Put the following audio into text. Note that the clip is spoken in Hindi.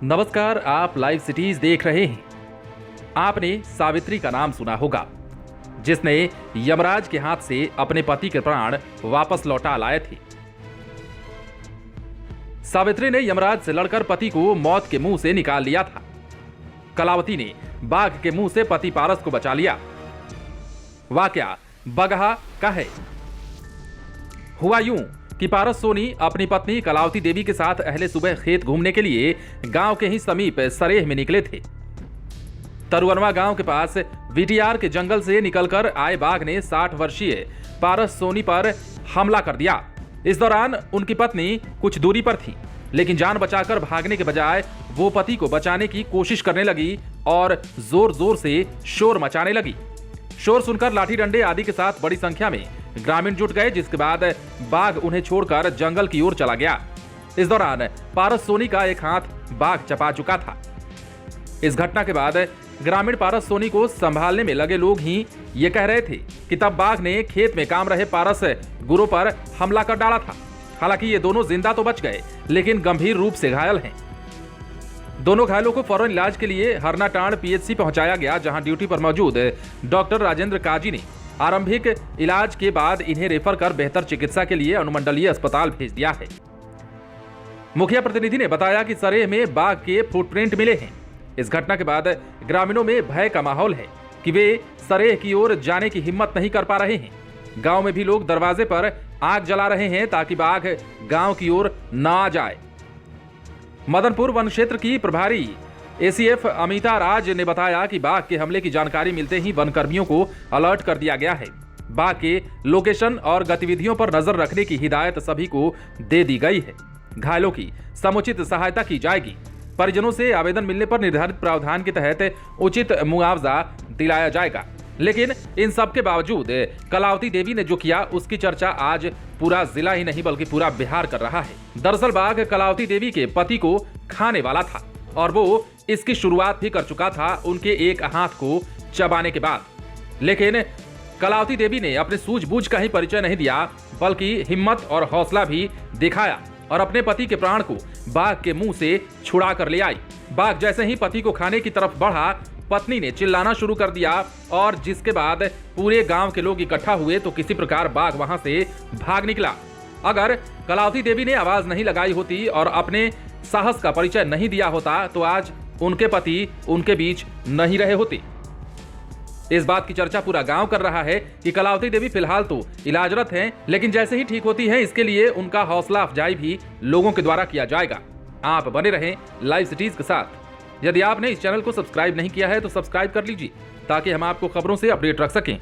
नमस्कार, आप लाइव सिटीज देख रहे हैं। आपने सावित्री का नाम सुना होगा, जिसने यमराज के हाथ से अपने पति के प्राण वापस लौटा लाए थे। सावित्री ने यमराज से लड़कर पति को मौत के मुंह से निकाल लिया था। कलावती ने बाघ के मुंह से पति पारस को बचा लिया। वाकया बगहा का है। हुआ यूं कि पारस सोनी अपनी पत्नी कलावती देवी के साथ अहले सुबह खेत घूमने के लिए गांव के ही समीप सरेह में निकले थे। तरुअनवा गांव के पास वीटीआर के जंगल से निकलकर आए बाघ ने 60 वर्षीय पारस सोनी पर हमला कर दिया। इस दौरान उनकी पत्नी कुछ दूरी पर थी, लेकिन जान बचाकर भागने के बजाय वो पति को बचाने की कोशिश करने लगी और जोर जोर से शोर मचाने लगी। शोर सुनकर लाठी डंडे आदि के साथ बड़ी संख्या में ग्रामीण जुट गए, जिसके बाद बाघ उन्हें छोड़कर जंगल की ओर चला गया। इस दौरान पारस सोनी का एक हाथ बाघ चपा चुका था। इस घटना के बाद ग्रामीण पारस सोनी को संभालने में लगे लोग ही ये कह रहे थे कि तब बाघ ने खेत में काम रहे पारस गुरु पर हमला कर डाला था। हालांकि ये दोनों जिंदा तो बच गए, लेकिन गंभीर रूप से घायल हैं। दोनों घायलों को फौरन इलाज के लिए हरनाटांड पीएचसी पहुंचाया गया, जहां ड्यूटी पर मौजूद डॉक्टर राजेंद्र काजी ने आरंभिक इलाज के बाद इन्हें रेफर कर बेहतर चिकित्सा के लिए अनुमंडलीय अस्पताल भेज दिया है। मुखिया प्रतिनिधि ने बताया कि सरेह में बाघ के फुटप्रिंट मिले हैं। इस घटना के बाद ग्रामीणों में भय का माहौल है कि वे सरेह की ओर जाने की हिम्मत नहीं कर पा रहे हैं। गांव में भी लोग दरवाजे पर आग जला रहे हैं ताकि बाघ गांव की ओर न आ जाए। मदनपुर वन क्षेत्र की प्रभारी एसीएफ अमिता राज ने बताया कि बाघ के हमले की जानकारी मिलते ही वन कर्मियों को अलर्ट कर दिया गया है। बाघ के लोकेशन और गतिविधियों पर नजर रखने की हिदायत सभी को दे दी गई है। घायलों की समुचित सहायता की जाएगी। परिजनों से आवेदन मिलने पर निर्धारित प्रावधान के तहत उचित मुआवजा दिलाया जाएगा। लेकिन इन सब के बावजूद कलावती देवी ने जो किया, उसकी चर्चा आज पूरा जिला ही नहीं बल्कि पूरा बिहार कर रहा है। दरअसल बाघ कलावती देवी के पति को खाने वाला था और वो इसकी शुरुआत भी कर चुका था उनके एक हाथ को चबाने के बाद। लेकिन कलावती देवी ने अपने सूझबूझ का ही परिचय नहीं दिया, बल्कि हिम्मत और हौसला भी दिखाया और अपने पति के प्राण को बाघ के मुंह से छुड़ा कर ले आई। बाघ जैसे ही पति को खाने की तरफ बढ़ा, पत्नी ने चिल्लाना शुरू कर दिया और जिसके बाद पूरे गांव के लोग इकट्ठा हुए तो किसी प्रकार बाघ वहां से भाग निकला। अगर कलावती देवी ने आवाज नहीं लगाई होती और अपने साहस का परिचय नहीं दिया होता तो आज उनके पति उनके बीच नहीं रहे होते। इस बात की चर्चा पूरा गांव कर रहा है कि कलावती देवी फिलहाल तो इलाजरत हैं, लेकिन जैसे ही ठीक होती हैं इसके लिए उनका हौसला अफजाई भी लोगों के द्वारा किया जाएगा। आप बने रहें लाइव सिटीज के साथ। यदि आपने इस चैनल को सब्सक्राइब नहीं किया है तो सब्सक्राइब कर लीजिए ताकि हम आपको खबरों से अपडेट रख सकें।